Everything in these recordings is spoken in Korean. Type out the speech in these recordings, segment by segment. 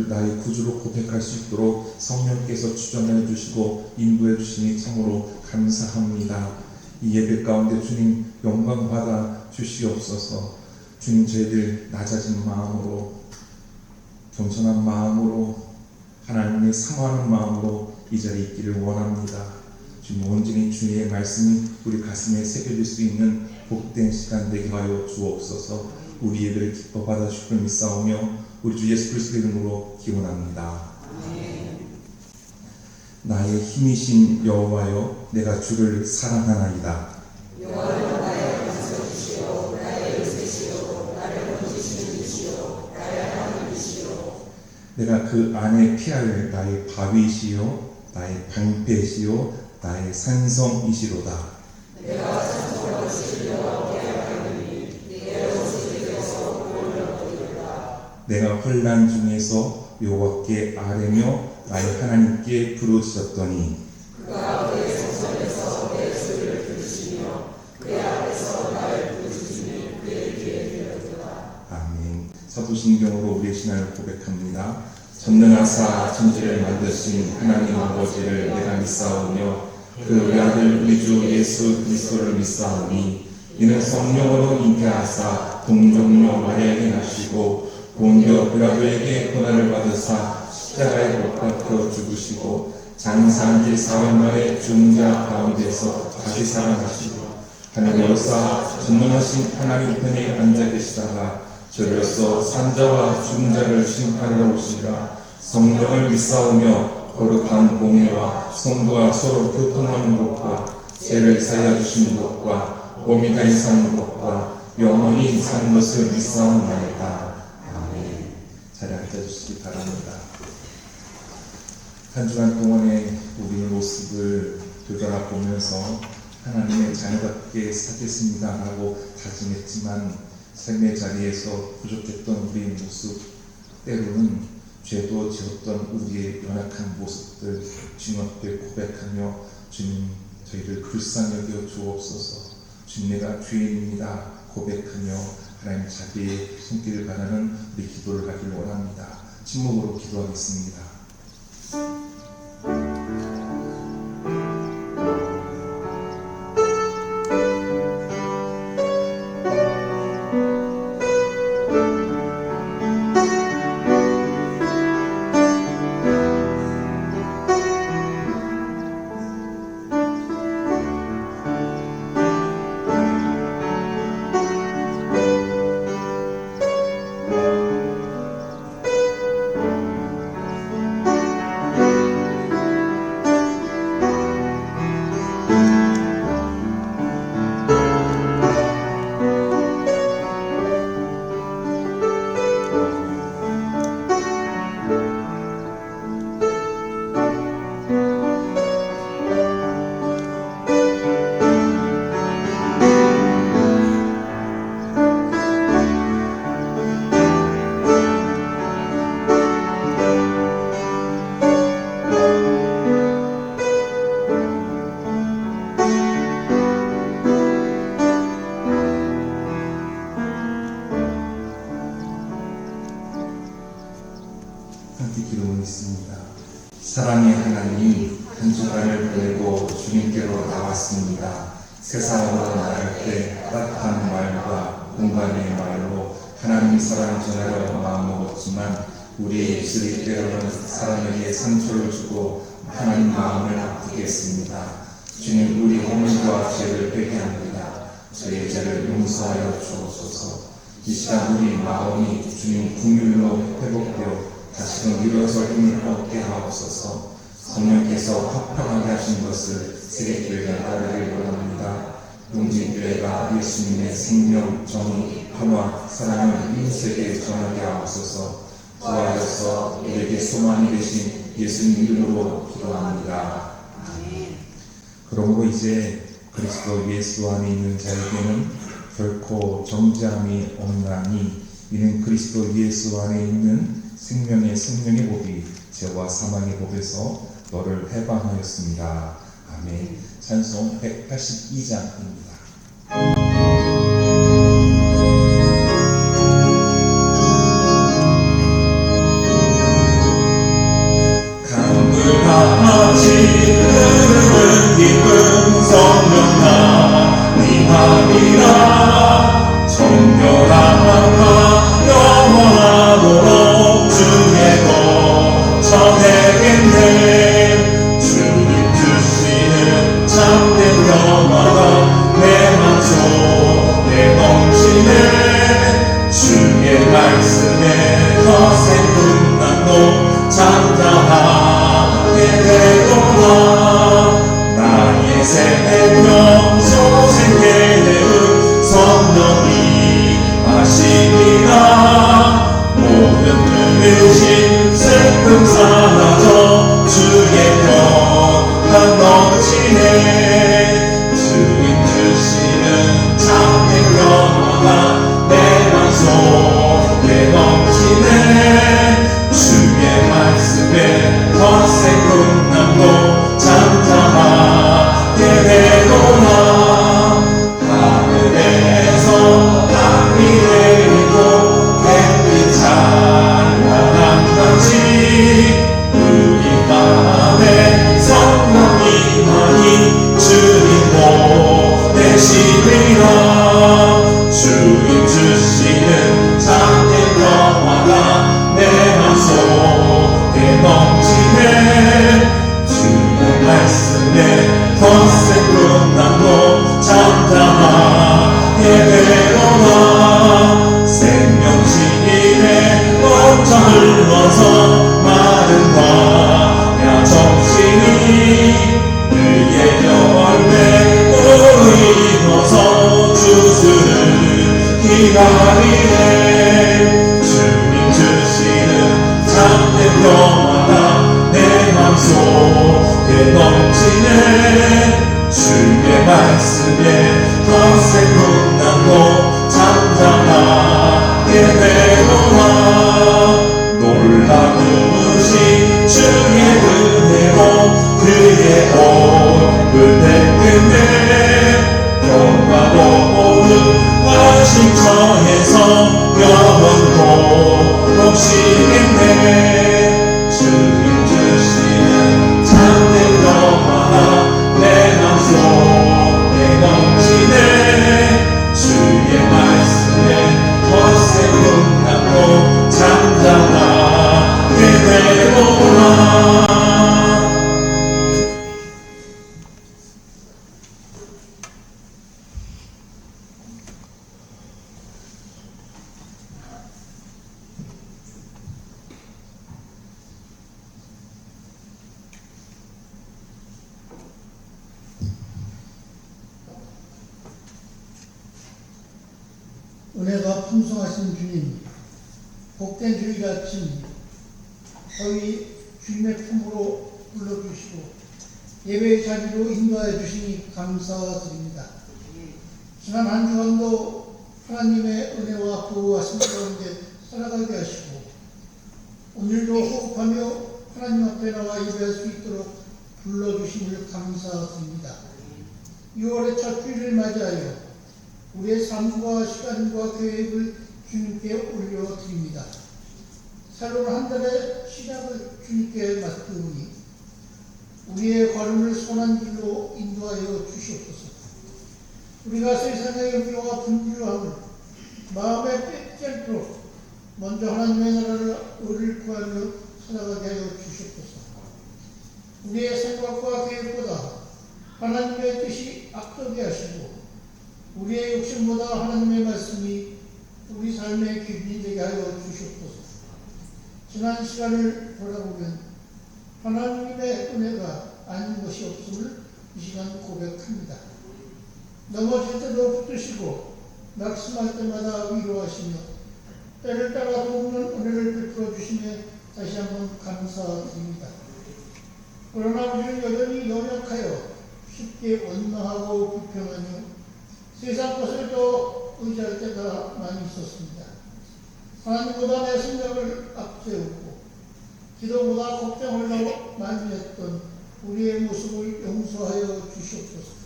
주를 나의 구주로 고백할 수 있도록 성령께서 주장해 주시고 인도해 주시니 참으로 감사합니다. 이 예배 가운데 주님 영광 받아 주시옵소서. 주님, 저희들 낮아진 마음으로, 겸손한 마음으로, 하나님의 사모하는 마음으로 이 자리에 있기를 원합니다. 주님, 온전히 주의 말씀이 우리 가슴에 새겨질 수 있는 복된 시간 되게 하여 주옵소서. 우리 예배를 기뻐 받아 주시길 믿사오며 우리 주 예수 그리스도의 이름으로 기원합니다. 나의 힘이신 여호와여, 내가 주를 사랑하나이다. 여호와여, 나의 반석이시오, 나의 요새시오, 나를 건지시는 이시오, 나의 하나님이시오. 내가 그 안에 피할 나의 바위시요, 나의 방패시요, 나의 산성이시로다. 내가 찬송을 하실 여호와께 하리니 내 옷에서 구원을 얻으리라. 내가 혼란 중에서 여호와께 아뢰며 나의 하나님께 부르짖었더니 그가 그의 성전에서 내 소리를 들으시며 그의 앞에서 나를 부르시니 그의 귀에 들렸도다. 아멘. 사도신경으로 우리의 신앙을 고백합니다. 전능하사 천지를 만드신 하나님 아버지를 내가 믿사오며 그 외아들 우리 주 예수 그리스도를 믿사오니 이는 성령으로 잉태하사 동정녀 마리아에게 나시고 본디오 빌라도에게 고난을 받으사 십자가에 못 박혀 죽으시고 장사한 지 4일 만에 죽은 자 가운데서 다시 살아나시고 하늘 역사 전능하신 하나님 편에 앉아 계시다가 저로서 산자와 죽은 자를 심판하러 오시리라. 성령을 믿사오며 거룩한 공예와 성도가 서로 교통하는 것과 죄를 사하여 주시는 것과 몸이 다시 사는 것과 영원히 사는 것을 믿사옵나이다. 아멘. 자리에 앉아주시기 바랍니다. 한 주간 동안의 우리의 모습을 되돌아보면서 하나님의 자녀답게 살겠습니다 라고 다짐했지만 삶의 자리에서 부족했던 우리의 모습, 때로는 죄도 지었던 우리의 연약한 모습들 주님 앞에 고백하며 주님, 저희를 불쌍히 여겨 주옵소서. 주님, 내가 죄인입니다 고백하며 하나님 자비의 손길을 바라는 우리 기도를 하길 원합니다. 침묵으로 기도하겠습니다. 함께 기도하겠습니다. 사랑의 하나님, 한 주간을 보내고 주님께로 나왔습니다. 세상으로 나갈 때 따뜻한 말과 공감의 말로 하나님 사랑 전하려 마음먹었지만 우리의 입술이 때로는 사람에게 상처를 주고 하나님 마음을 아프게 했습니다. 주님, 우리 허물과 죄를 회개합니다. 저희의 죄를 용서하여 주옵소서. 이 시간 우리 마음이 주님 긍휼로 회복되어 다시금 일어설 힘을 얻게 하옵소서. 성령께서 화평하게 하신 것을 세계교회가 따르길 원합니다. 용진교회가 예수님의 생명, 정의, 평화, 사랑을 이 세계에 전하게 하옵소서. 도와줘서 우리에게 소망이 되신 예수님 이름으로 기도합니다. 그러므로 이제 그리스도 예수 안에 있는 자에게는 결코 정죄함이 없나니 이는 그리스도 예수 안에 있는 생명의 법이 죄와 사망의 법에서 너를 해방하였습니다. 아멘. 찬송 182장입니다. 넘치네. 주님 주시는 참된 평화가 내 맘속에 넘치네. 주의 말씀에 거센 풍랑도 잠잠하게 되도다. 하늘에서 담비 내리고 햇빛 찬란한 같이 우리 마음에 성령 임하니 주님 보내시리라. 주님 주시는 참된 평화가 내 맘속에 넘치네. 주의 말씀에 거센 풍랑도 잠잠하게 되도다. 생명신이래 넘쳐 흘러서 마른 광야 정신이 그의 열매 보이고서 주수를 기다리네. 주님 주시는 참된 평화가 내 맘속에 넘치네. 주의 말씀에 거센 풍랑도 잠잠하게 되도다. 놀라우신 주의 은혜로 그의 얼굴 대끝에 평화도 모두 와신처에서 영원토록 쉬겠네. 주님 주시는 참된 평화가 내 맘속에 넘치네. 주의 말씀에 거센 풍랑도 잠잠하게 되도다. 은혜가 풍성하신 주님, 복된 주일 아침 저희 주님의 품으로 불러주시고 예배의 자리로 인도하여 주시니 감사드립니다. 지난 한 주간도 하나님의 은혜와 보호와 승 가운데 살아가게 하시고 오늘도 호흡하며 하나님 앞에 나와 예배할 수 있도록 불러주심을 감사드립니다. 6월의 첫 주일을 맞이하여 우리의 삶과 시간과 계획을 주님께 올려드립니다. 새로운 한 달의 시작을 주님께 맡기오니 우리의 걸음을 선한 길로 인도하여 주시옵소서. 우리가 세상의 염려와 분주함을 마음에 뺏지 않도록 먼저 하나님의 나라를 의를 구하며 살아가게 하여 주시옵소서. 우리의 생각과 계획보다 하나님의 뜻이 앞서게 하시고 우리의 욕심보다 하나님의 말씀이 우리 삶의 기준이 되게 하여 주시옵소서. 지난 시간을 돌아보면 하나님의 은혜가 아닌 것이 없음을 이 시간 고백합니다. 넘어질 때도 붙드시고 낙심할 때마다 위로하시며 때를 따라 돕는 은혜를 베풀어 주시며 다시 한번 감사드립니다. 그러나 우리는 여전히 연약하여 쉽게 원망하고 불평하며 세상 것을 더 의지할 때가 많이 있었습니다. 하나님보다 내 생각을 앞세우고 기도보다 걱정을 더 많이 했던 우리의 모습을 용서하여 주시옵소서.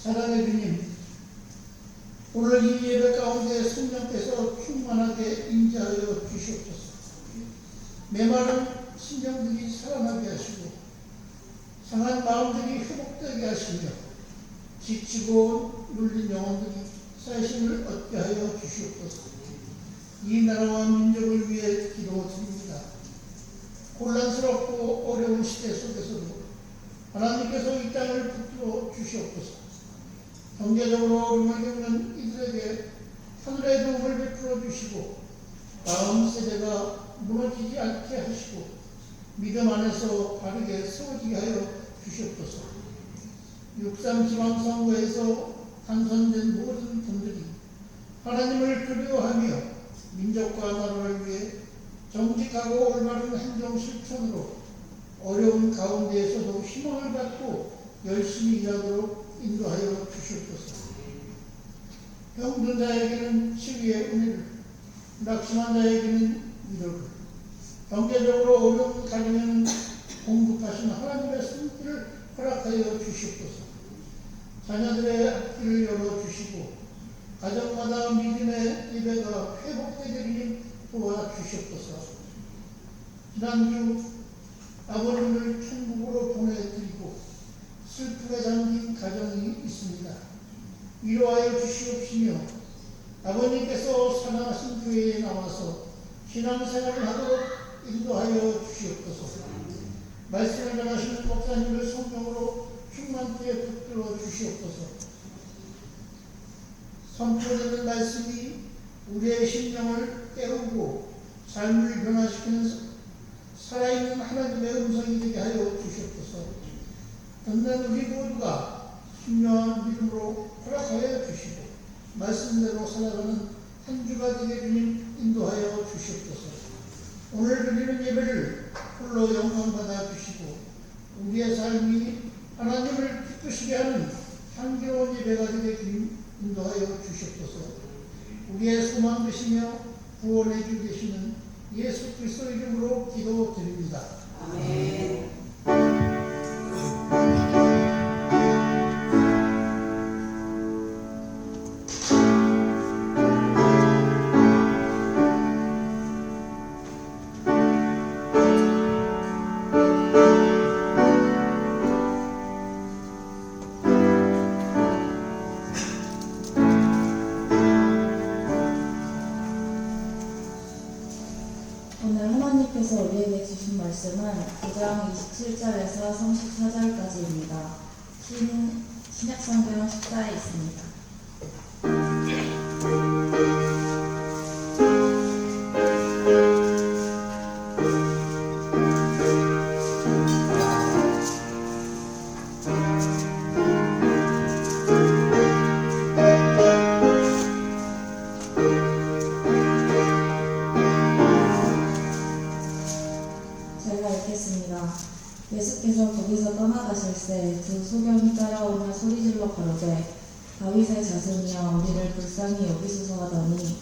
사랑의 주님, 오늘 이 예배 가운데 성령께서 충만하게 임재하여 주시옵소서. 메마른 심령들이 살아나게 하시고 상한 마음들이 회복되게 하시며 지치고 눌린 영혼들이 살심을 얻게 하여 주시옵소서. 이 나라와 민족을 위해 기도드립니다. 곤란스럽고 어려운 시대 속에서도 하나님께서 이 땅을 붙들어 주시옵소서. 경제적으로 어려움을 겪는 이들에게 하늘의 도움을 베풀어 주시고 다음 세대가 무너지지 않게 하시고 믿음 안에서 바르게 세워지게 하여 주시옵소서. 6.3 지방선거에서 당선된 모든 분들이 하나님을 두려워하며 민족과 나라를 위해 정직하고 올바른 행정 실천으로 어려운 가운데에서도 희망을 열심히 일하도록 인도하여 주시옵소서. 병든 자에게는 치유의 은혜를, 낙심한 자에게는 위로를, 경제적으로 어려운 가정에는 공급하신 하나님의 손길을 허락하여 주시옵소서. 자녀들의 앞길을 열어주시고 가정마다 믿음의 예배가 회복되게 도와주시옵소서. 지난주 아버님을 천국으로 보내드리고 슬픔에 잠긴 가정이 있습니다. 위로하여 주시옵시며 아버님께서 사랑하신 교회에 나와서 신앙생활을 하도록 인도하여 주시옵소서. 말씀을 전하시는 목사님을 성령으로 충만케 붙들어 주시옵소서. 선포되는 말씀이 우리의 심령을 깨우고 삶을 변화시키는 살아있는 하나님의 음성이 되게 하여 주시옵소서. 듣는 우리 모두가 신령한 믿음으로 허락하여 주시고 말씀대로 살아가는 한 주가 되게 주님 인도하여 주시옵소서. 오늘 드리는 예배를 홀로 영광받아 주시고 우리의 삶이 하나님을 기쁘시게 하는 향기로운 예배가 되게 주님 인도하여 주시옵소서. 우리의 소망 되시며 구원해 주 되시는 예수 그리스도 이름으로 기도드립니다. 아멘. 오늘 하나님께서 우리에게 주신 말씀은 9장 27절에서 34절까지입니다. 신약성경 14에 있습니다. 제가 읽겠습니다. 예수께서 거기서 떠나가실새 두 소경이 따라오며 소리질러 가로되 다윗의 자손이여 우리를 불쌍히 여기소서 하더니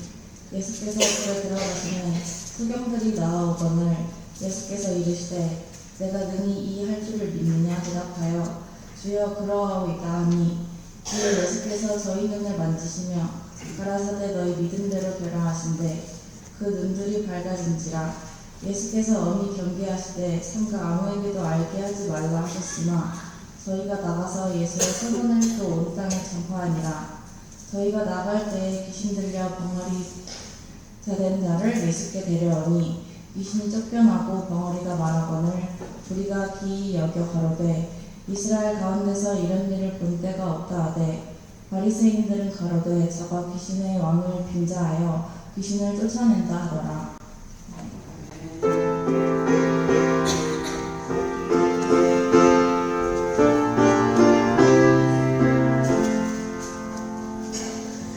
예수께서 집에 들어가시면 소경들이 나아오거늘 예수께서 이르시되 내가 능히 이 할 줄을 믿느냐 대답하여 주여 그러하오이다 하니 이에 예수께서 저희 눈을 만지시며 가라사대 너희 믿음대로 되라 하신대 그 눈들이 밝아진지라. 예수께서 엄히 경계하시되 삼가 아무에게도 알게 하지 말라 하셨으나 저희가 나가서 예수의 소문을 또 온 땅에 전파하니라. 저희가 나갈 때에 귀신 들려 벙어리 된 자를 예수께 데려오니 귀신이 쫓겨나고 벙어리가 말하거늘 우리가 기이 여겨 가로되 이스라엘 가운데서 이런 일을 본 때가 없다 하되 바리새인들은 가로되 저가 귀신의 왕을 빙자하여 귀신을 쫓아낸다 하더라.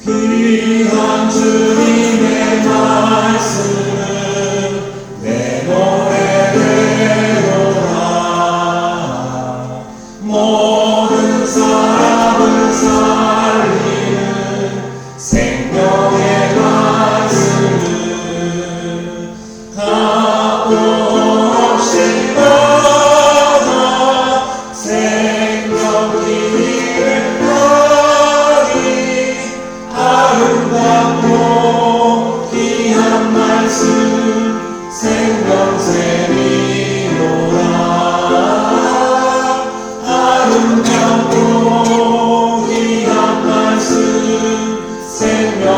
귀한 주님의 말씀은 내 노래되도다. 모든 사람을 살리는 생명의 말씀은 값없이 얻어 생명 길이를 아름답고 귀한 말씀 생명샘이로다. 아름답고 귀한 말씀 생명샘이로다.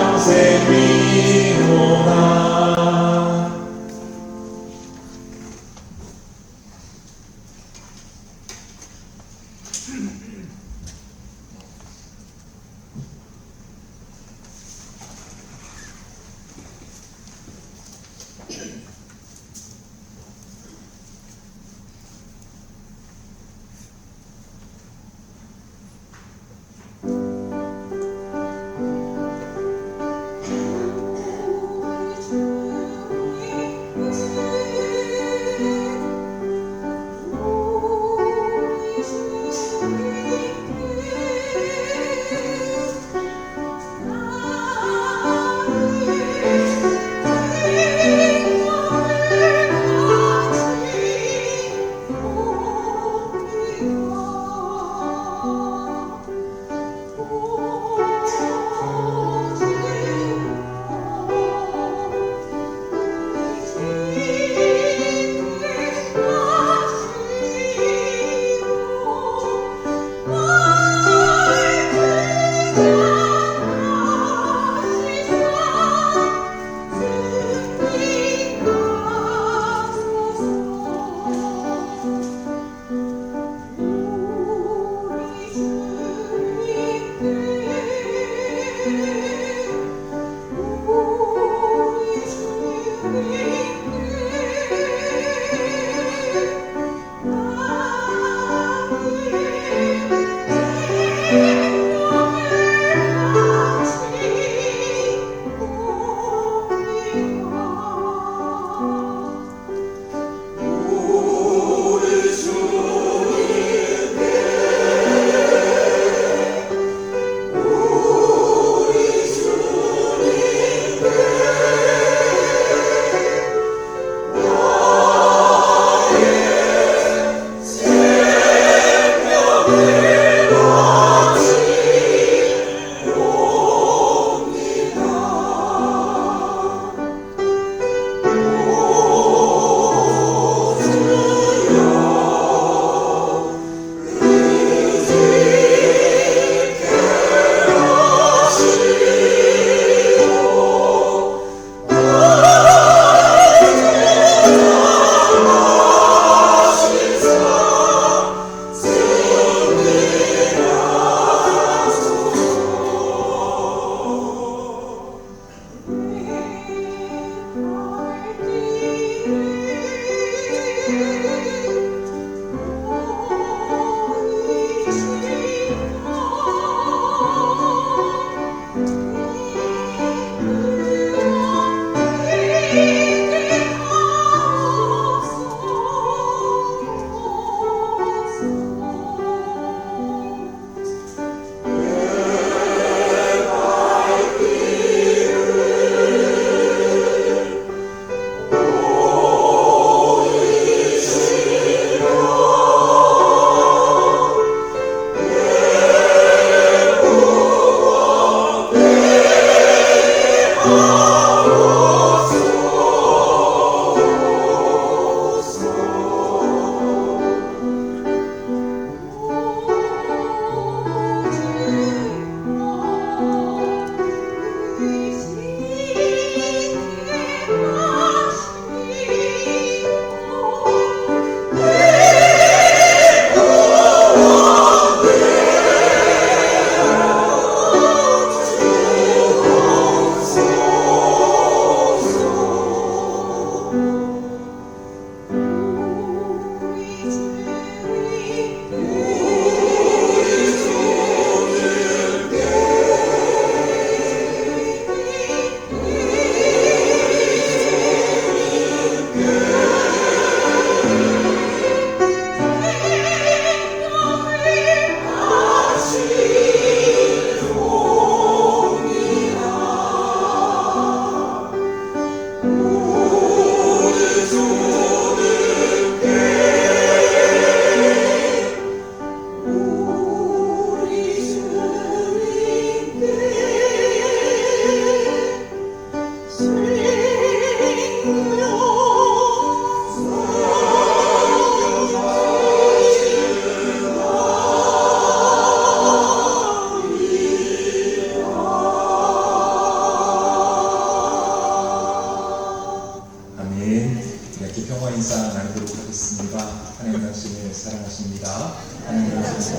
하나님 당신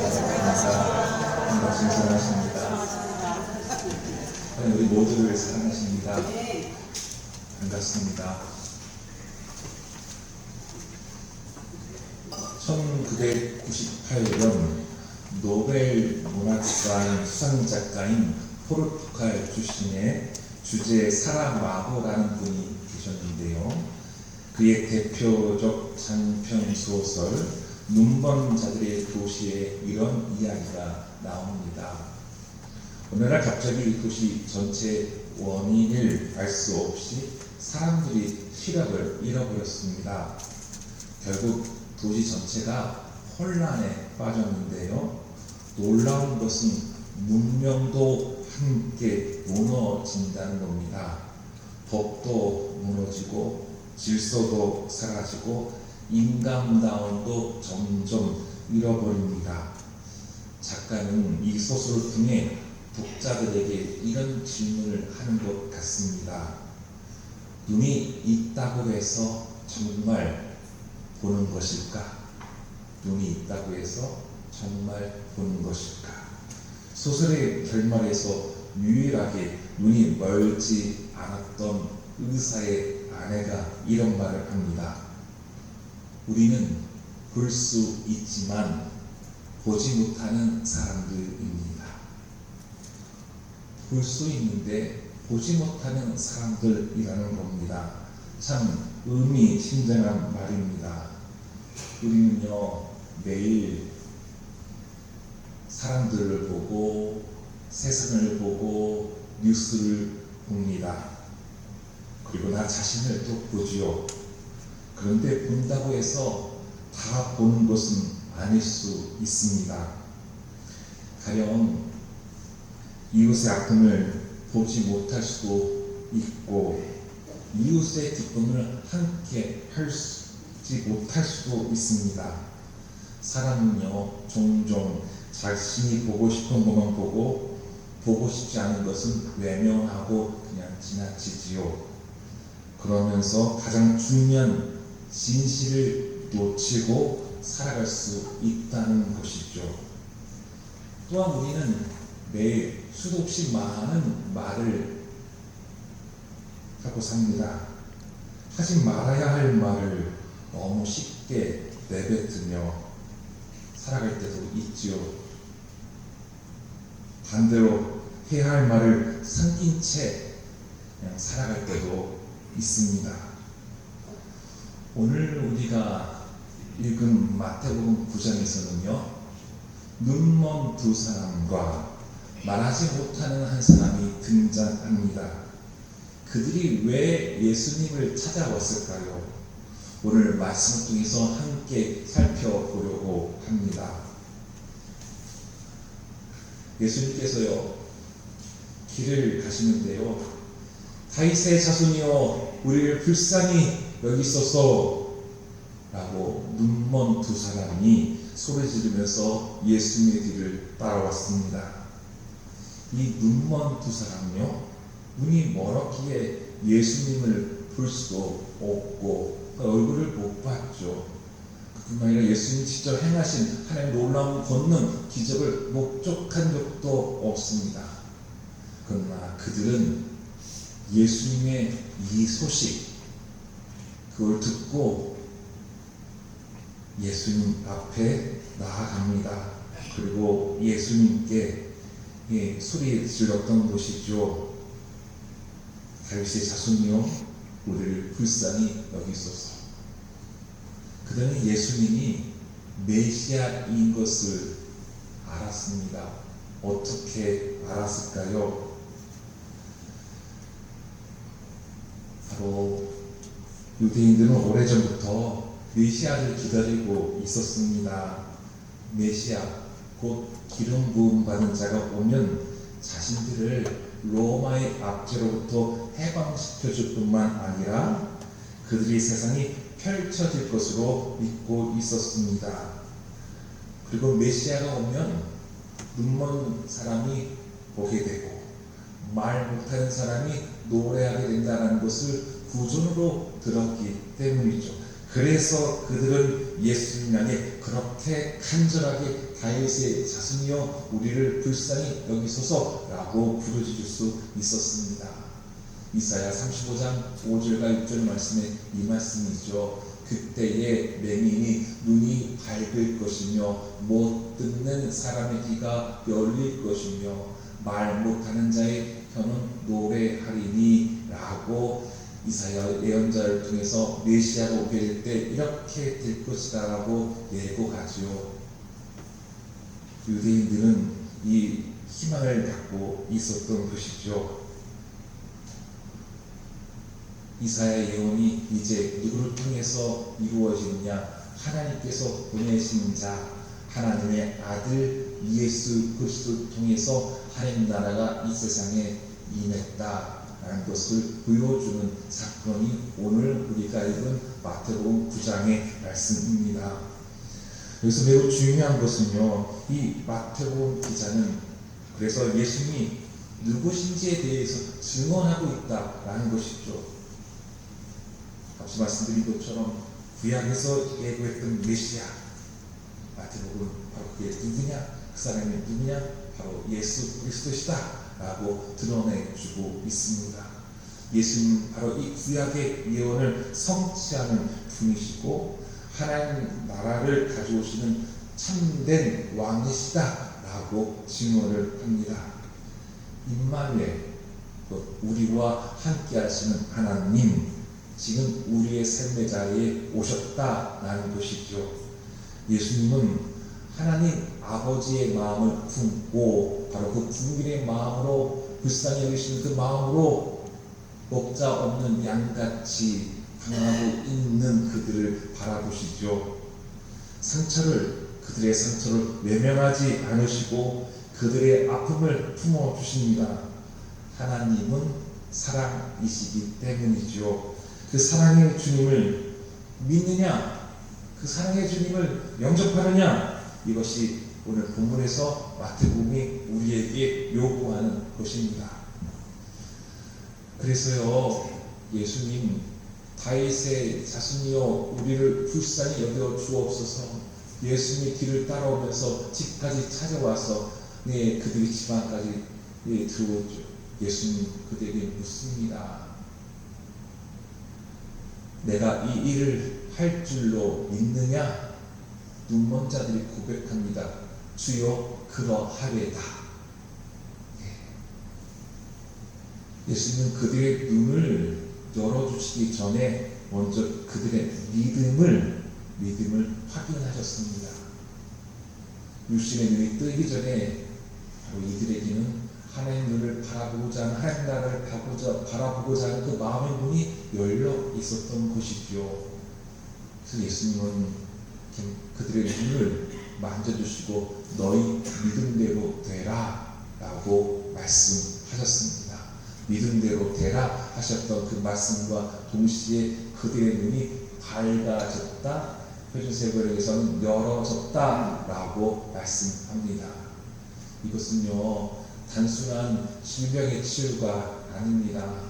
사랑하십니다. 하나님 우리 모두를 사랑하십니다. 반갑습니다. 1998년 노벨 문학상 수상작가인 포르투갈 출신의 주제 사라마고라는 분이 계셨는데요. 그의 대표적 장편 소설 눈먼 자들의 도시에 이런 이야기가 나옵니다. 어느 날 갑자기 이 도시 전체 원인을 알 수 없이 사람들이 시력을 잃어버렸습니다. 결국 도시 전체가 혼란에 빠졌는데요. 놀라운 것은 문명도 함께 무너진다는 겁니다. 법도 무너지고 질서도 사라지고 인간다움도 점점 잃어버립니다. 작가는 이 소설을 통해 독자들에게 이런 질문을 하는 것 같습니다. 눈이 있다고 해서 정말 보는 것일까? 눈이 있다고 해서 정말 보는 것일까? 소설의 결말에서 유일하게 눈이 멀지 않았던 의사의 아내가 이런 말을 합니다. 우리는 볼 수 있지만 보지 못하는 사람들입니다. 볼 수 있는데 보지 못하는 사람들이라는 겁니다. 참 의미심장한 말입니다. 우리는요 매일 사람들을 보고 세상을 보고 뉴스를 봅니다. 그리고 나 자신을 또 보지요. 그런데 본다고 해서 다 보는 것은 아닐 수 있습니다. 가령 이웃의 아픔을 보지 못할 수도 있고 이웃의 기쁨을 함께 하지 못할 수도 있습니다. 사람은요 종종 자신이 보고 싶은 것만 보고 싶지 않은 것은 외면하고 그냥 지나치지요. 그러면서 가장 중요한 진실을 놓치고 살아갈 수 있다는 것이죠. 또한 우리는 매일 수도 없이 많은 말을 하고 삽니다. 하지 말아야 할 말을 너무 쉽게 내뱉으며 살아갈 때도 있지요. 반대로 해야 할 말을 삼킨 채 그냥 살아갈 때도 있습니다. 오늘 우리가 읽은 마태복음 9장에서는요 눈먼 두 사람과 말하지 못하는 한 사람이 등장합니다. 그들이 왜 예수님을 찾아왔을까요? 오늘 말씀을 통해서 함께 살펴보려고 합니다. 예수님께서요 길을 가시는데요 다윗의 자손이여 우리를 불쌍히 여기소서 라고 눈먼 두 사람이 소리 지르면서 예수님의 뒤를 따라왔습니다. 이 눈먼 두 사람은요 눈이 멀었기에 예수님을 볼 수도 없고 얼굴을 못 봤죠. 그뿐만 아니라 예수님 직접 행하신 하나님의 놀라운 권능 기적을 목격한 적도 없습니다. 그러나 그들은 예수님의 이 소식 그걸 듣고 예수님 앞에 나아갑니다. 그리고 예수님께 소리 질렀던 것이죠. 다윗의 자손이여 우리를 불쌍히 여기소서. 그들은 예수님이 메시아인 것을 알았습니다. 어떻게 알았을까요? 바로 유대인들은 오래전부터 메시아를 기다리고 있었습니다. 메시아, 곧 기름 부음 받은 자가 오면 자신들을 로마의 압제로부터 해방시켜줄 뿐만 아니라 그들이 세상이 펼쳐질 것으로 믿고 있었습니다. 그리고 메시아가 오면 눈먼 사람이 보게 되고 말 못하는 사람이 노래하게 된다는 것을 구전으로 들었기 때문이죠. 그래서 그들은 예수님 향해 그렇게 간절하게 다윗의 자손이여 우리를 불쌍히 여기소서라고 부르짖을 수 있었습니다. 이사야 35장 5절과 6절 말씀에 이 말씀이죠. 그때에 맹인이 눈이 밝을 것이며 못 듣는 사람의 귀가 열릴 것이며 말 못하는 자의 혀는 노래하리니 라고 이사야 예언자를 통해서 메시아가 오게 될 때 이렇게 될 것이다 라고 예고하지요. 유대인들은 이 희망을 갖고 있었던 것이죠. 이사야의 예언이 이제 누구를 통해서 이루어지느냐? 하나님께서 보내신 자 하나님의 아들 예수 그리스도를 통해서 하나님 나라가 이 세상에 임했다라는 것을 보여주는 사건이 오늘 우리가 읽은 마태복음 9장의 말씀입니다. 여기서 매우 중요한 것은요, 이 마태복음 기자는 그래서 예수님이 누구신지에 대해서 증언하고 있다라는 것이죠. 앞서 말씀드린 것처럼 구약에서 예고했던 메시아 마태복음 바로 그게 누구냐? 그 사람이 누구냐? 바로 예수 그리스도시다 라고 드러내주고 있습니다. 예수님은 바로 이 구약의 예언을 성취하는 분이시고 하나님 나라를 가져오시는 참된 왕이시다 라고 증언을 합니다. 임마누엘, 우리와 함께 하시는 하나님, 지금 우리의 삶의 자리에 오셨다라는 것이죠. 예수님은 하나님 아버지의 마음을 품고 바로 그 분길의 마음으로 불쌍히 여기시는 그 마음으로 목자 없는 양같이 강하고 있는 그들을 바라보시죠. 그들의 상처를 외면하지 않으시고 그들의 아픔을 품어주십니다. 하나님은 사랑이시기 때문이죠. 그 사랑의 주님을 믿느냐? 그 사랑의 주님을 영접하느냐? 이것이 오늘 본문에서 마태복음이 우리에게 요구하는 것입니다. 그래서요, 예수님 다윗의 자손이여 우리를 불쌍히 여겨 주옵소서. 예수님의 길을 따라오면서 집까지 찾아와서 그들이 집 안까지 들어오죠. 예수님 그들에게 묻습니다. 내가 이 일을 할 줄로 믿느냐? 눈먼 자들이 고백합니다. 주여 그러하리이다. 예수님은 그들의 눈을 열어주시기 전에 먼저 그들의 믿음을 확인하셨습니다. 육신의 눈이 뜨기 전에 바로 이들에게는 하나님 눈을 바라보고자 하는 하나님 나라를 바라보고자 하는 그 마음의 문이 열려 있었던 것이죠. 그래서 예수님은 그들의 눈을 만져주시고 너희 믿음대로 되라 라고 말씀하셨습니다. 믿음대로 되라 하셨던 그 말씀과 동시에 그들의 눈이 밝아졌다, 표준세번역에서는 열어졌다 라고 말씀합니다. 이것은요 단순한 질병의 치유가 아닙니다.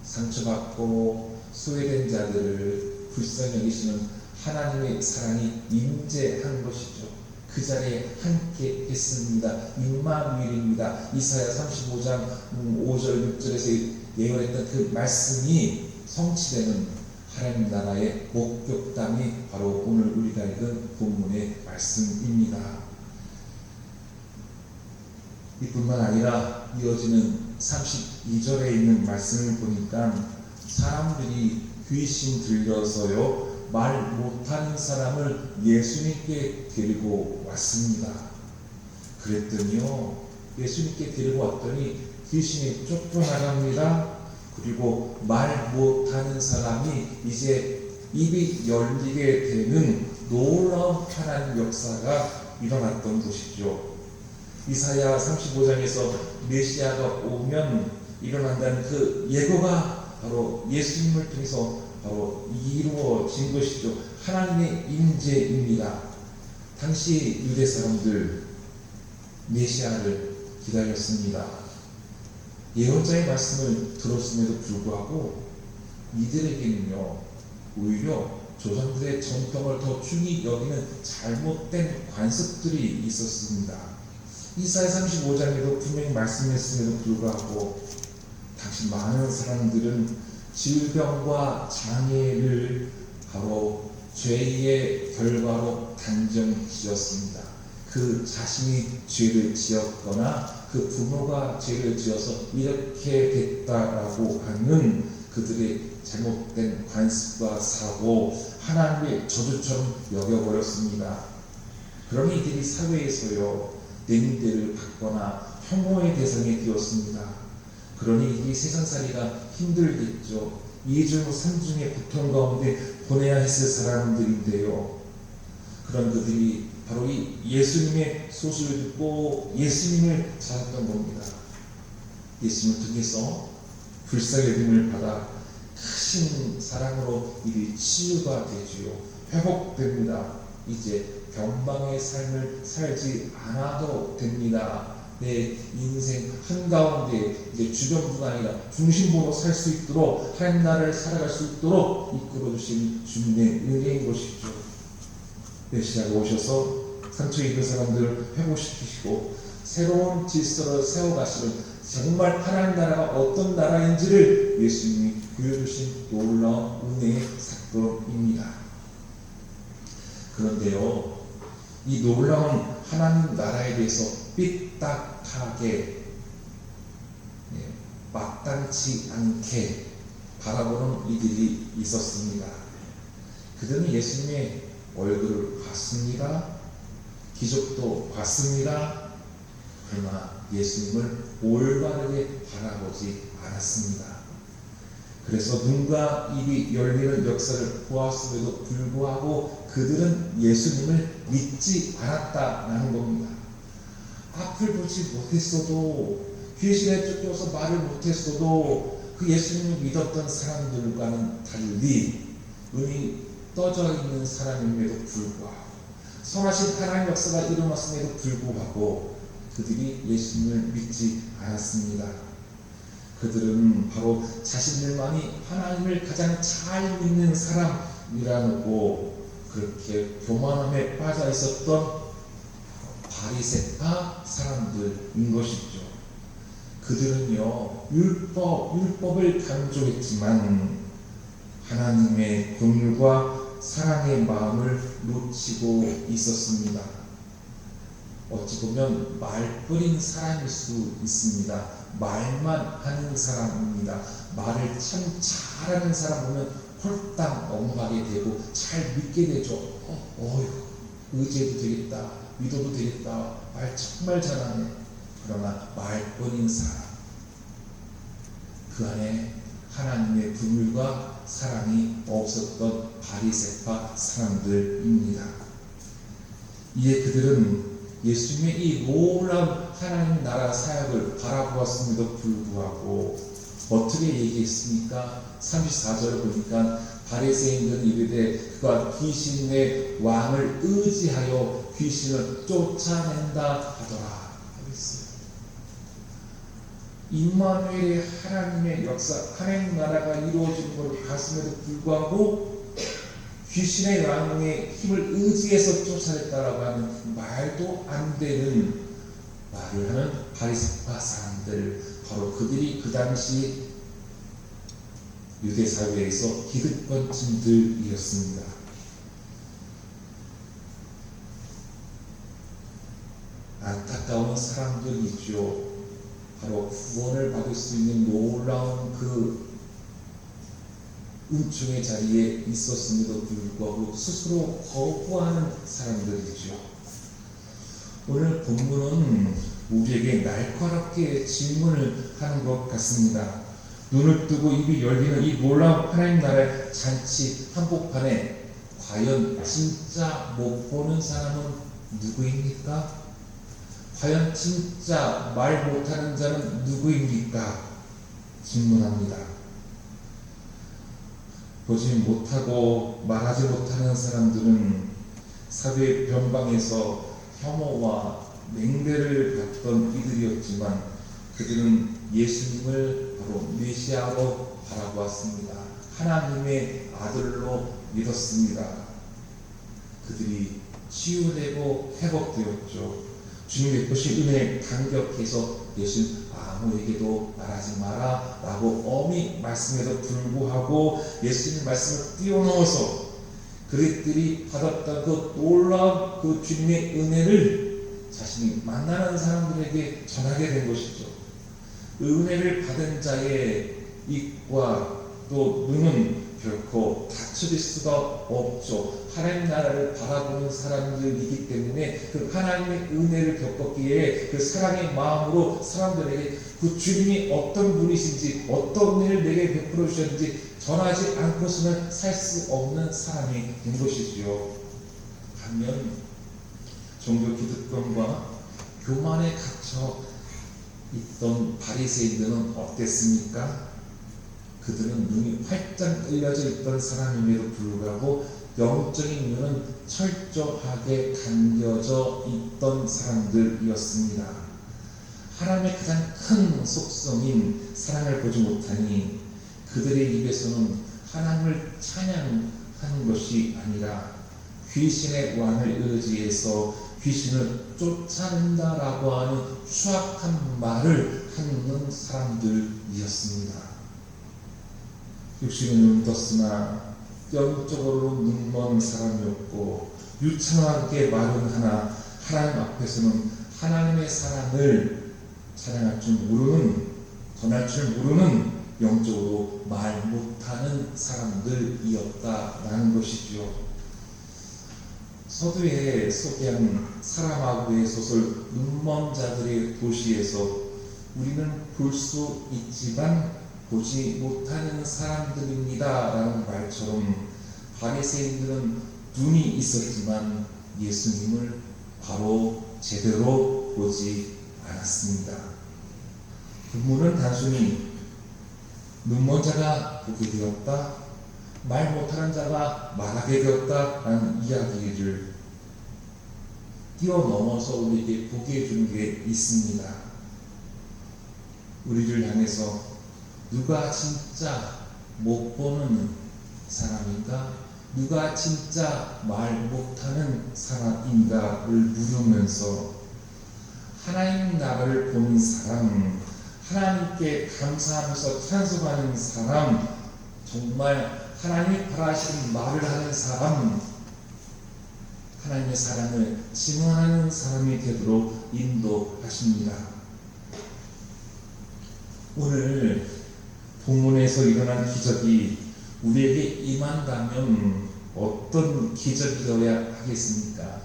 상처받고 소외된 자들을 불쌍히 여기시는 하나님의 사랑이 임재한 것이죠. 그 자리에 함께 했습니다. 임마누엘입니다. 이사야 35장 5절 6절에서 예언했던 그 말씀이 성취되는 하나님 나라의 목격담이 바로 오늘 우리가 읽은 본문의 말씀입니다. 이뿐만 아니라 이어지는 32절에 있는 말씀을 보니까 사람들이 귀신 들려서요 말 못하는 사람을 예수님께 데리고 왔습니다. 그랬더니요 예수님께 데리고 왔더니 귀신이 쫓겨나갑니다. 그리고 말 못하는 사람이 이제 입이 열리게 되는 놀라운 하나님 역사가 일어났던 것이죠. 이사야 35장에서 메시아가 오면 일어난다는 그 예고가 바로 예수님을 통해서 바로 이루어진 것이죠. 하나님의 임재입니다. 당시 유대 사람들 메시아를 기다렸습니다. 예언자의 말씀을 들었음에도 불구하고 이들에게는요 오히려 조상들의 전통을 더 중히 여기는 잘못된 관습들이 있었습니다. 이사야 35장에도 분명히 말씀했음에도 불구하고 당시 많은 사람들은 질병과 장애를 바로 죄의 결과로 단정지었습니다. 그 자신이 죄를 지었거나 그 부모가 죄를 지어서 이렇게 됐다라고 하는 그들의 잘못된 관습과 사고, 하나님의 저주처럼 여겨버렸습니다. 그러니 이들이 사회에서요 냉대를 받거나 혐오의 대상이 되었습니다. 그러니 이 세상살이가 힘들겠죠. 이중 삼중의 고통 가운데 보내야 했을 사람들인데요, 그런 그들이 바로 이 예수님의 소식을 듣고 예수님을 찾았던 겁니다. 예수님을 통해서 불쌍히 여김을 받아 크신 사랑으로 이들이 치유가 되지요. 회복됩니다. 이제 변방의 삶을 살지 않아도 됩니다. 내 인생 한가운데 이제 주변부가 아니라 중심부로 살 수 있도록, 하나님 나라를 살아갈 수 있도록 이끌어주신 주님의 은혜인 것이죠. 메시아가 오셔서 상처 입은 사람들을 회복시키시고 새로운 질서를 세워가시는, 정말 하나님 나라가 어떤 나라인지를 예수님이 보여주신 놀라운 은혜의 사건입니다. 그런데요, 이 놀라운 하나님 나라에 대해서 삐딱하게, 마땅치 않게 바라보는 이들이 있었습니다. 그들은 예수님의 얼굴을 봤습니다. 기적도 봤습니다. 그러나 예수님을 올바르게 바라보지 않았습니다. 그래서 눈과 입이 열리는 역사를 보았음에도 불구하고 그들은 예수님을 믿지 않았다라는 겁니다. 앞을 보지 못했어도, 귀신에 쫓겨서 말을 못했어도 그 예수님을 믿었던 사람들과는 달리 눈이 떠져 있는 사람임에도 불구하고, 선하신 하나님의 역사가 일어났음에도 불구하고 그들이 예수님을 믿지 않았습니다. 그들은 바로 자신들만이 하나님을 가장 잘 믿는 사람이라고 그렇게 교만함에 빠져 있었던 바리새파 사람들인 것이죠. 그들은요, 율법을 강조했지만 하나님의 긍휼과 사랑의 마음을 놓치고 있었습니다. 어찌 보면 말뿐인 사람일 수 있습니다. 말만 하는 사람입니다. 말을 참 잘하는 사람 보면 홀딱 넘어가게 되고 잘 믿게 되죠. 의지해도 되겠다, 믿어도 되겠다, 말 정말 잘하네. 그러나 말뿐인 사람, 그 안에 하나님의 긍휼과 사랑이 없었던 바리새파 사람들입니다. 이에 그들은 예수님의 이 놀라운 하나님 나라 사역을 바라보았음에도 불구하고 어떻게 얘기했습니까? 34절을 보니까 바리새인들은 이르되 그가 귀신의 왕을 의지하여 귀신을 쫓아낸다 하더라 하겠어요. 임마누엘의 하나님의 역사, 하나님 나라가 이루어지는 걸 봤음에도 불구하고 귀신의 왕의 힘을 의지해서 쫓아냈다라고 하는 말도 안 되는 말을 하는 바리새파 사람들, 바로 그들이 그 당시 유대 사회에서 기득권층들이었습니다. 안타까운 사람들이죠. 바로 구원을 받을 수 있는 놀라운 그 은총의 자리에 있었음에도 불구하고 스스로 거부하는 사람들이죠. 오늘 본문은 우리에게 날카롭게 질문을 하는 것 같습니다. 눈을 뜨고 입이 열리는 이 놀라운 하나님 나라의 잔치 한복판에 과연 진짜 못 보는 사람은 누구입니까? 과연 진짜 말 못하는 자는 누구입니까? 질문합니다. 보지 못하고 말하지 못하는 사람들은 사회 변방에서 혐오와 냉대를 받던 이들이었지만 그들은 예수님을 바로 메시아로 바라보았습니다. 하나님의 아들로 믿었습니다. 그들이 치유되고 회복되었죠. 주님의 보신 은혜에 감격해서 예수님 아무에게도 말하지 마라 라고 엄히 말씀에도 불구하고 예수님 말씀을 띄워넣어서 그들이 받았던 그 놀라운 그 주님의 은혜를 자신이 만나는 사람들에게 전하게 된 것이죠. 은혜를 받은 자의 입과 또 눈은 결코 닫혀질 수가 없죠. 하나님 나라를 바라보는 사람들이기 때문에 그 하나님의 은혜를 겪었기에 그 사랑의 마음으로 사람들에게 그 주님이 어떤 분이신지 어떤 은혜를 내게 베풀어 주셨는지 전하지 않고서는 살 수 없는 사람이 된 것이지요. 반면 종교 기득권과 교만에 갇혀 있던 바리새인들은 어땠습니까? 그들은 눈이 활짝 열려져 있던 사람임에도 불구하고 영적인 눈은 철저하게 감겨져 있던 사람들이었습니다. 하나님의 가장 큰 속성인 사랑을 보지 못하니 그들의 입에서는 하나님을 찬양하는 것이 아니라 귀신의 왕을 의지해서 귀신을 쫓아낸다라고 하는 추악한 말을 하는 사람들이었습니다. 육신은 눈 떴으나 영적으로 눈먼 사람이었고 유창하게 말은 하나 하나님 앞에서는 하나님의 사랑을 찬양할 줄 모르는 전할 줄 모르는 영적으로 말 못하는 사람들이었다라는 것이지요. 서두에 소개한 사라마고의 소설 눈먼 자들의 도시에서 우리는 볼 수 있지만 보지 못하는 사람들입니다 라는 말처럼 바리새인들은 눈이 있었지만 예수님을 바로 제대로 보지 않았습니다. 본문은 단순히 눈먼 자가 보게 되었다, 말 못하는 자가 말하게 되었다라는 이야기를 뛰어넘어서 우리에게 보게 해주는 게 있습니다. 우리를 향해서 누가 진짜 못 보는 사람인가? 누가 진짜 말 못하는 사람인가를 물으면서 하나님 나라를 보는 사람, 하나님께 감사하면서 찬송하는 사람, 정말 하나님이 바라시는 말을 하는 사람, 하나님의 사랑을 증언하는 사람이 되도록 인도하십니다. 오늘 본문에서 일어난 기적이 우리에게 임한다면 어떤 기적이 되어야 하겠습니까?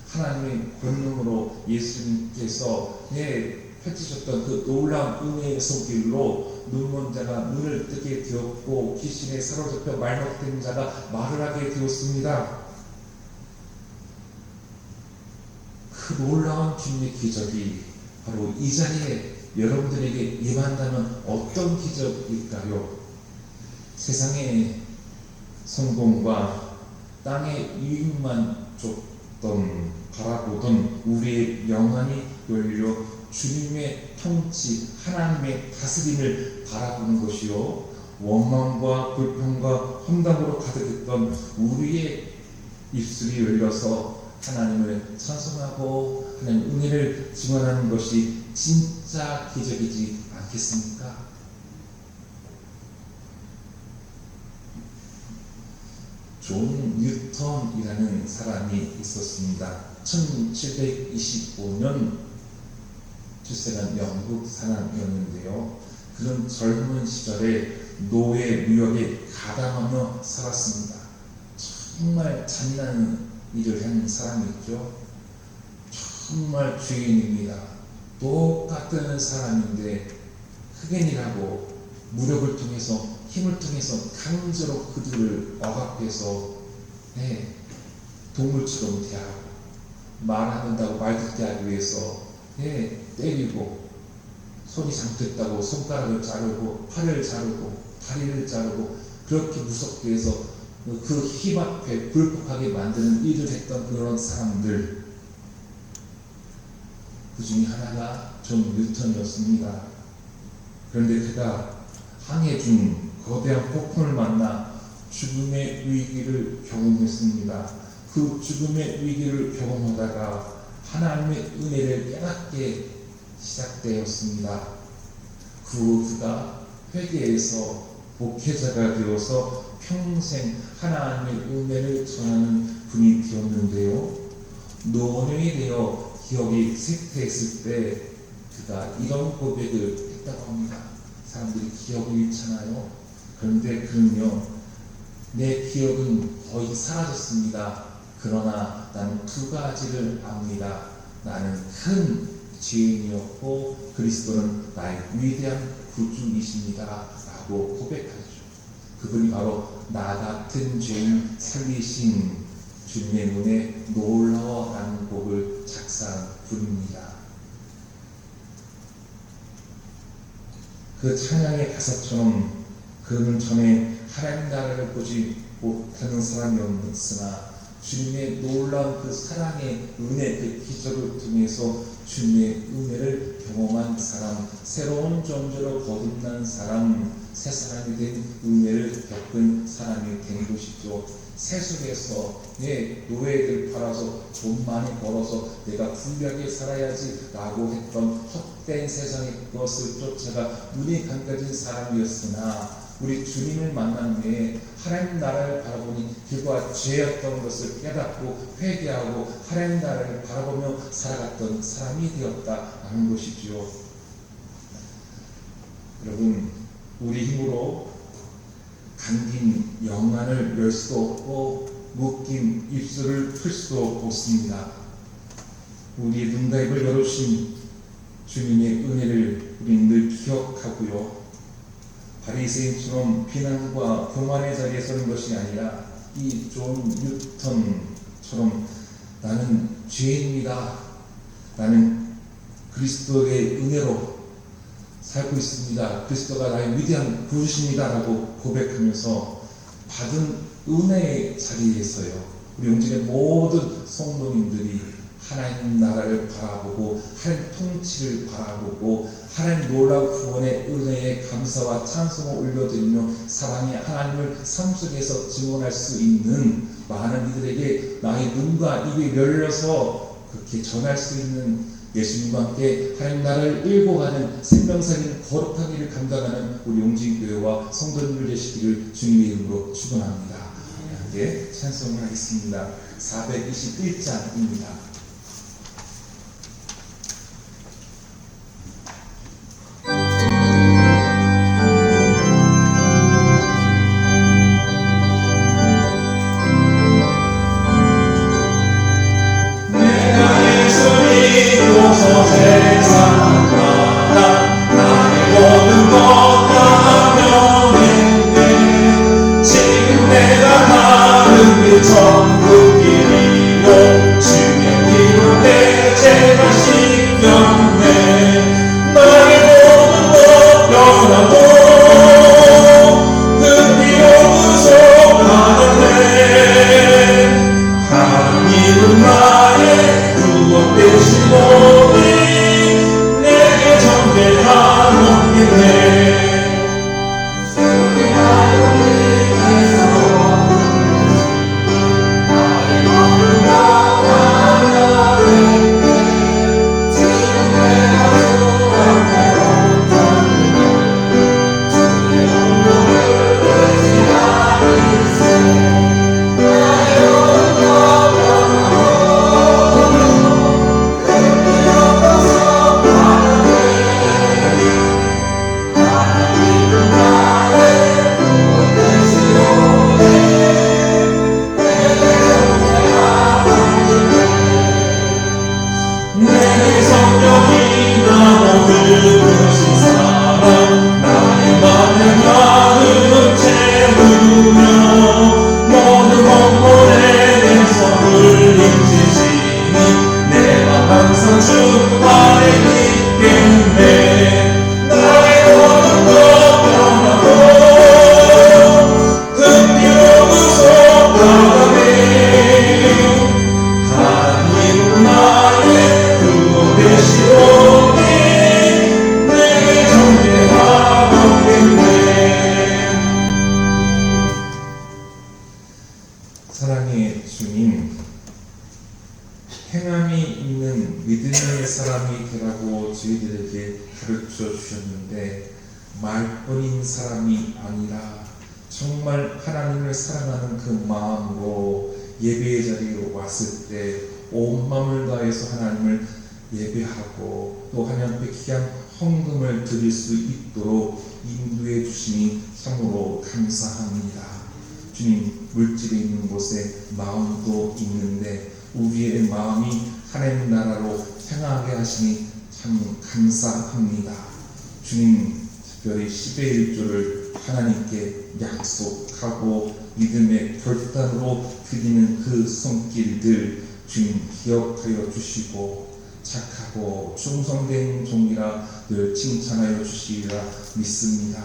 하나님의 권능으로 예수님께서 펼치셨던 그 놀라운 은혜의 손길로 눈먼 자가 눈을 뜨게 되었고 귀신에 사로잡혀 말 못하는 자가 말을 하게 되었습니다. 그 놀라운 주님의 기적이 바로 이 자리에 여러분들에게 임한다면 어떤 기적일까요? 세상의 성공과 땅의 유익만 쫓던 바라보던 우리의 영안이 열려 주님의 통치, 하나님의 다스림을 바라보는 것이요, 원망과 불평과 험담으로 가득했던 우리의 입술이 열려서 하나님을 찬송하고 하나님 은혜를 증언하는 것이 진짜 기적이지 않겠습니까? 존 뉴턴이라는 사람이 있었습니다. 1725년 출생한 영국 사람이었는데요. 그는 젊은 시절에 노예 무역에 가담하며 살았습니다. 정말 잔인한 일을 한 사람이었죠. 정말 죄인입니다. 똑같은 사람인데 흑인이라고 무력을 통해서 힘을 통해서 강제로 그들을 억압해서 동물처럼 대하고 말 안 된다고 말 듣게 하기 위해서 때리고 손이 잘못됐다고 손가락을 자르고 팔을 자르고 다리를 자르고 그렇게 무섭게 해서 그 힘 앞에 굴복하게 만드는 일을 했던 그런 사람들, 그 중에 하나가 존 뉴턴이었습니다. 그런데 그가 항해 중 거대한 폭풍을 만나 죽음의 위기를 경험했습니다. 그 죽음의 위기를 경험하다가 하나님의 은혜를 깨닫게 시작되었습니다. 그가 회개해서 목회자가 되어서 평생 하나님의 은혜를 전하는 분이 되었는데요. 노년이 되어 기억이 쇠퇴했을 때 그가 이런 고백을 했다고 합니다. 사람들이 기억을 잃잖아요. 그런데 그는요, 내 기억은 거의 사라졌습니다. 그러나 나는 두 가지를 압니다. 나는 큰 죄인이었고 그리스도는 나의 위대한 구주이십니다 라고 고백하죠. 그분이 바로 나 같은 죄인 살리신 주님의 눈에 놀라워라는 곡을 작사한 분입니다. 그 찬양의 가사처럼 그는 전에 하나님 나라를 보지 못하는 사람이었으나 주님의 놀라운 그 사랑의 은혜, 그 기적을 통해서 주님의 은혜를 경험한 사람, 새로운 존재로 거듭난 사람, 새 사람이 된 은혜를 겪은 사람이 된 것이죠. 세속에서 내 노예들 팔아서 돈 많이 벌어서 내가 불리하게 살아야지 라고 했던 헛된 세상의 것을 쫓아가 눈이 감겨진 사람이었으나 우리 주님을 만난 후에 하나님 나라를 바라보니 그가 죄였던 것을 깨닫고 회개하고 하나님 나라를 바라보며 살아갔던 사람이 되었다라는 것이죠. 여러분, 우리 힘으로 감긴 영안을 열 수도 없고 묶인 입술을 풀 수도 없습니다. 우리의 눈과 입을 열어주신 주님의 은혜를 우리는 늘 기억하고요. 바리새인처럼 비난과 교만의 자리에 서는 것이 아니라 이 존 뉴턴처럼 나는 죄인입니다. 나는 그리스도의 은혜로 살고 있습니다. 그리스도가 나의 위대한 구주십니다 라고 고백하면서 받은 은혜의 자리에서요, 우리 용진의 모든 성도님들이 하나님 나라를 바라보고 하나님 통치를 바라보고 하나님 놀라운 구원의 은혜에 감사와 찬송을 올려드리며 사랑의 하나님을 삶 속에서 증언할 수 있는 많은 이들에게 나의 눈과 입이 열려서 그렇게 전할 수 있는 예수님과 함께 하나님 나라를 끌고 가는 생명사인 거룩한 일을 감당하는 우리 용진교회와 성도님들 되시기를 주님의 이름으로 축원합니다. 함께 찬송을 하겠습니다. 421장입니다. 전국 길이로 주의 사람이 되라고 저희들에게 가르쳐 주셨는데 말뿐인 사람이 아니라 정말 하나님을 사랑하는 그 마음으로 예배의 자리에 왔을 때 온 마음을 다해서 하나님을 예배하고 또 하나님 앞에 귀한 헌금을 드릴 수 있도록 인도해 주시니 참으로 감사합니다. 주님, 물질이 있는 곳에 마음도 있는데 우리의 마음이 하나님 나라로 향하게 하시니 참 감사합니다. 주님, 특별히 10의 1조를 하나님께 약속하고 믿음의 결단으로 드리는 그 손길들 주님 기억하여 주시고 착하고 충성된 종이라 늘 칭찬하여 주시리라 믿습니다.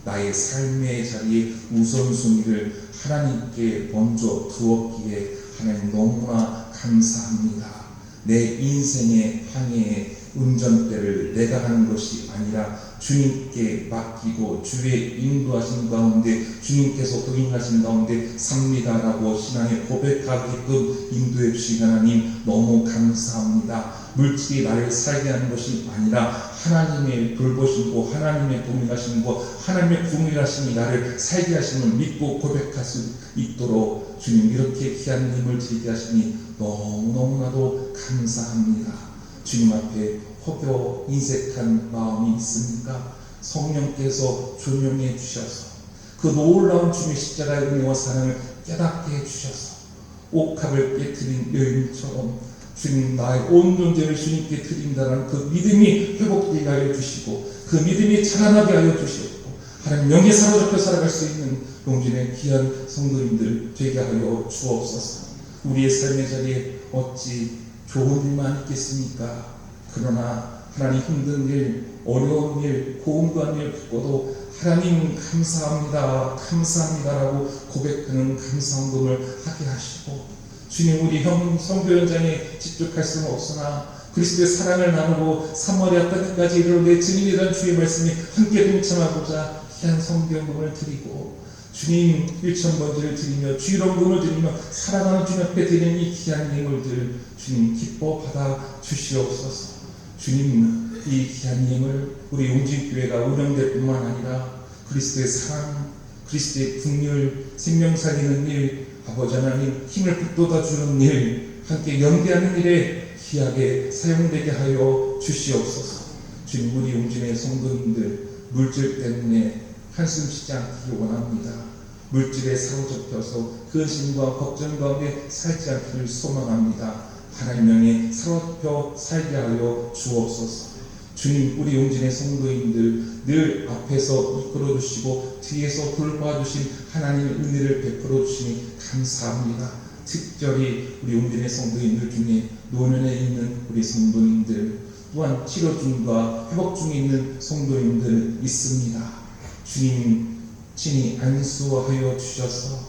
나의 삶의 자리에 우선순위를 하나님께 먼저 두었기에 하나님 너무나 감사합니다. 내 인생의 항해의 운전대를 내가 하는 것이 아니라 주님께 맡기고 주의 인도하신 가운데 주님께서 도인하신 가운데 삽니다라고 신앙에 고백하게끔 인도해 주신 하나님 너무 감사합니다. 물질이 나를 살게 하는 것이 아니라 하나님의 돌보심고 하나님의 도움하심고 하나님의 궁일하심이 나를 살게 하심을 믿고 고백할 수 있도록 주님 이렇게 귀한 힘을 드리게 하시니 너무너무나도 감사합니다. 주님 앞에 혹여 인색한 마음이 있습니까? 성령께서 조명해 주셔서 그 놀라운 주님의 십자가의 은혜와 사랑을 깨닫게 해주셔서 옥합을 깨뜨린 여인처럼 주님 나의 온 존재를 주님께 드린다는 그 믿음이 회복되게 하여 주시고 그 믿음이 자라나게 하여 주시고 하나님 명예 사로잡혀 살아갈 수 있는 용진의 귀한 성도님들 되게 하여 주옵소서. 우리의 삶의 자리에 어찌 좋은 일만 있겠습니까? 그러나 하나님 힘든 일, 어려운 일, 고음한 일 겪어도 하나님 감사합니다, 감사합니다라고 고백하는 감사헌금을 하게 하시고 주님 우리 형 선교 현장에 집중할 수는 없으나 그리스도의 사랑을 나누고 3월의 땅까지 이르러 내 증인이란 주의 말씀에 함께 동참하고자 귀한 선교헌금을 드리고 주님 1,000번지를 드리며 주일헌금을 드리며 사랑하는 주님 앞에 드리는 이 귀한 예물들 주님 기뻐 받아 주시옵소서. 주님 이 귀한 예물 우리 용진교회가 운영될 뿐만 아니라 그리스도의 사랑, 그리스도의 긍휼, 생명 살리는 일, 아버지 하나님 힘을 북돋아 주는 일, 함께 연대하는 일에 귀하게 사용되게 하여 주시옵소서. 주님 우리 용진의 성도님들 물질 때문에 한숨 쉬지 않기를 원합니다. 물질에 사로잡혀서 근심과 걱정 가운데 살지 않기를 소망합니다. 하나님 명에 사로잡혀 살게 하여 주옵소서. 주님 우리 용진의 성도인들 늘 앞에서 이끌어 주시고 뒤에서 돌봐주신 하나님의 은혜를 베풀어 주시니 감사합니다. 특별히 우리 용진의 성도인들 중에 노년에 있는 우리 성도님들 또한 치료 중과 회복 중에 있는 성도님들 있습니다. 주님 친히 안수하여 주셔서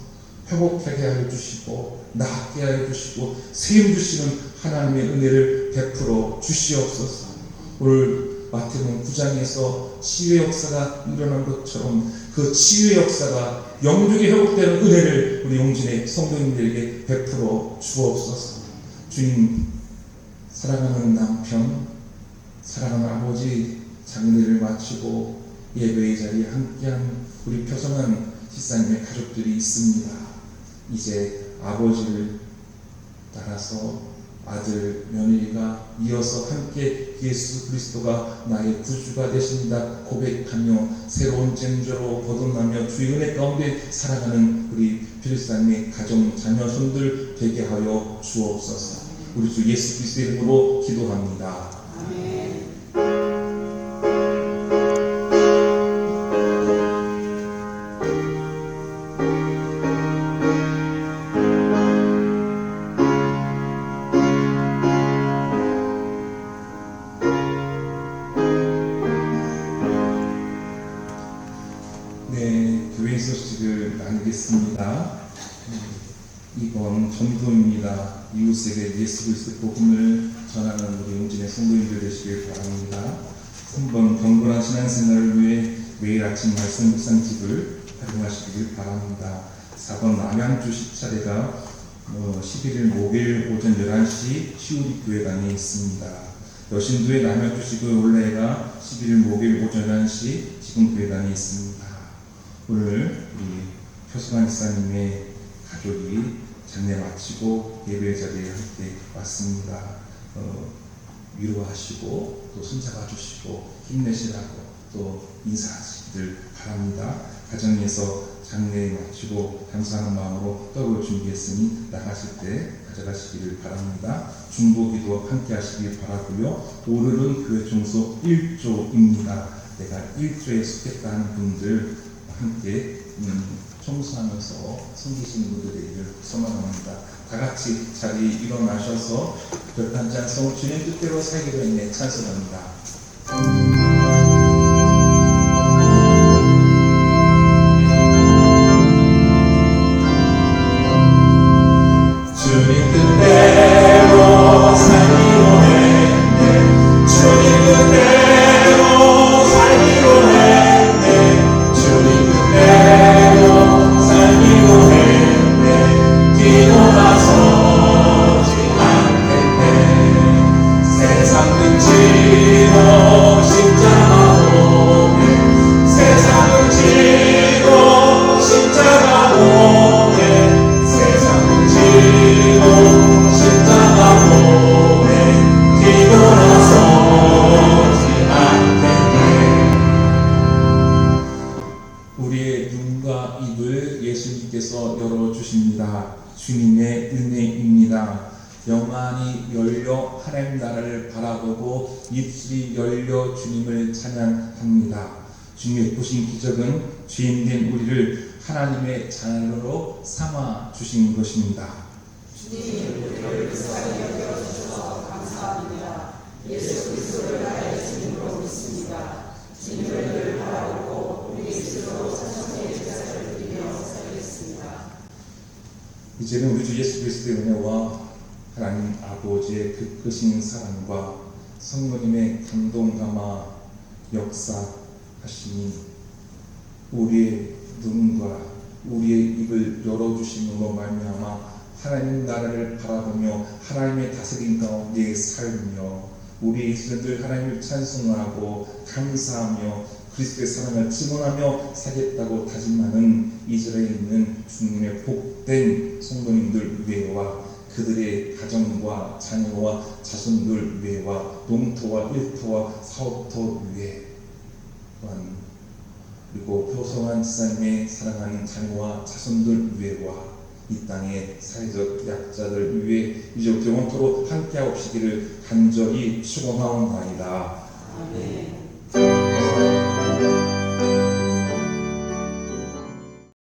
회복하게 하여 주시고 낫게 하여 주시고 세움 주시는 하나님의 은혜를 베풀어 주시옵소서. 오늘 마태복음 9장에서 치유의 역사가 일어난 것처럼 그 치유의 역사가 영육에 회복되는 은혜를 우리 용진의 성도님들에게 베풀어 주옵소서. 주님 사랑하는 남편, 사랑하는 아버지 장례를 마치고 예배의 자리에 함께한 우리 표성한 집사님의 가족들이 있습니다. 이제 아버지를 따라서 아들, 며느리가 이어서 함께 예수 그리스도가 나의 구주가 되신다 고백하며 새로운 쟁조로 거듭나며 주의 은혜 가운데 살아가는 우리 필사님의 가정, 자녀, 손들 되게 하여 주옵소서. 우리 주 예수 그리스도의 이름으로 기도합니다. 아멘. 네, 교회 소식을 나누겠습니다. 이번 전도입니다. 이웃에게 예수 그리스도 복음을 전하는 우리 용진의 성도님들 되시길 바랍니다. 3번 경건한 신앙생활을 위해 매일 아침 말씀 묵상집을 활용하시길 바랍니다. 4번 남양주 시차례가 11일 목요일 오전 11시 시우리 교회관에 있습니다. 여신도에 나눠 주시고 올해가 11일 목요일 오전 1시 지금 교회당에 있습니다. 오늘 우리 표수관 집사님의 가족이 장례 마치고 예배 자리에 함께 왔습니다. 위로하시고 또 손잡아 주시고 힘내시라고 또 인사하시기를 바랍니다. 가정에서 장례 마치고 감사하는 마음으로 떡을 준비했으니 나가실 때 가져가시기를 바랍니다. 중보기도 함께 하시길 바라고요. 오늘은 교회 종소 1조입니다. 내가 1조에 속했다는 분들 함께 청소하면서 섬기시는 분들에게 소망합니다. 다 같이 자리에 일어나셔서 별단 찬송 주님 뜻대로 살기로 했네 찬송합니다. 주님 뜻대로 살기로 했네 주님 뜻대로 살기로 했네 주님 뜻대로 살기로 했네 뒤돌아서지 않겠네 세상은 지고 십자가 오네 세상은 지고 십자가 오네 세상은 지고 십자가 오네 뒤돌아서지 않겠네. 우리의 눈과 입을 예수님께서 열어주십니다. 주님의 은혜입니다. 영안이 열려 하나님 나라를 바라보고 입술이 열려 주님을 찬양합니다. 주님의 보신 기적은 죄인된 우리를 하나님의 자녀로 삼아 주신 것입니다. 주님 우리를 불쌍히 여겨주셔서 감사합니다. 예수 그리스도를 나의 주님으로 믿습니다. 주님을 늘 바라보고 우리 스스로 찬송의 제사를 드리며 살겠습니다. 이제는 우리 주 예수 그리스도의 은혜와 하나님 아버지의 크신 사랑과 성령님의 감동 감화 역사하시니 우리의 눈과 우리의 입을 열어주심으로 말미암아 하나님 나라를 바라보며 하나님의 다스림 가운데 살며 우리의 입술을 하나님을 찬송하고 감사하며 그리스도의 사랑을 증언하며 살겠다고 다짐하는 이스라엘에 있는 주님의 복된 성도님들 위에와 그들의 가정과 자녀와 자손들 위에와 농토와 일터와 사업터 위에 또한 그리고 표성한 지사님의 사랑하는 자녀와 자손들 위에와 이 땅의 사회적 약자들 위에 이제부터 영원토록 함께하옵시기를 간절히 축원하옵나이다.